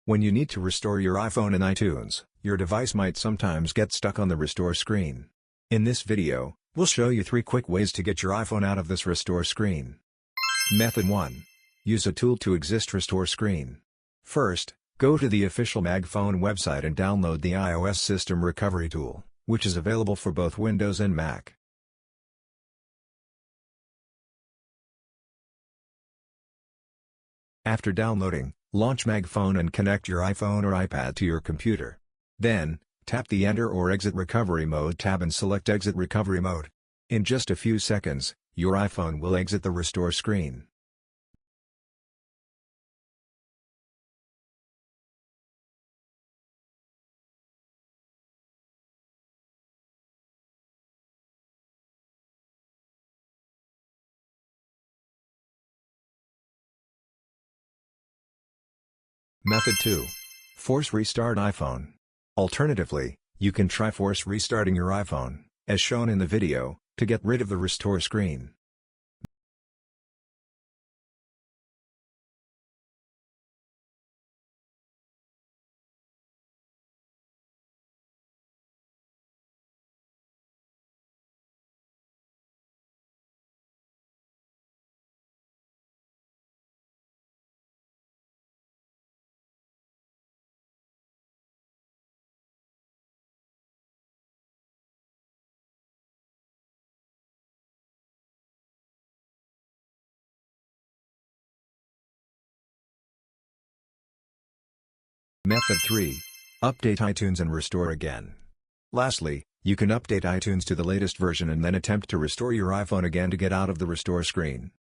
When you need to restore your iPhone in iTunes, your device might sometimes get stuck on the restore screen. In this video, we'll show you 3 quick ways to get your iPhone out of this restore screen. Method 1. Use a tool to exit restore screen. First, go to the official MagFone website and download the iOS System Recovery Tool, which is available for both Windows and Mac. After downloading, launch MagFone and connect your iPhone or iPad to your computer. Then, tap the Enter or Exit Recovery Mode tab and select Exit Recovery Mode. In just a few seconds, your iPhone will exit the restore screen. Method 2. Force restart iPhone. Alternatively, you can try force restarting your iPhone, as shown in the video, to get rid of the restore screen. Method 3. Update iTunes and restore again. Lastly, you can update iTunes to the latest version and then attempt to restore your iPhone again to get out of the restore screen.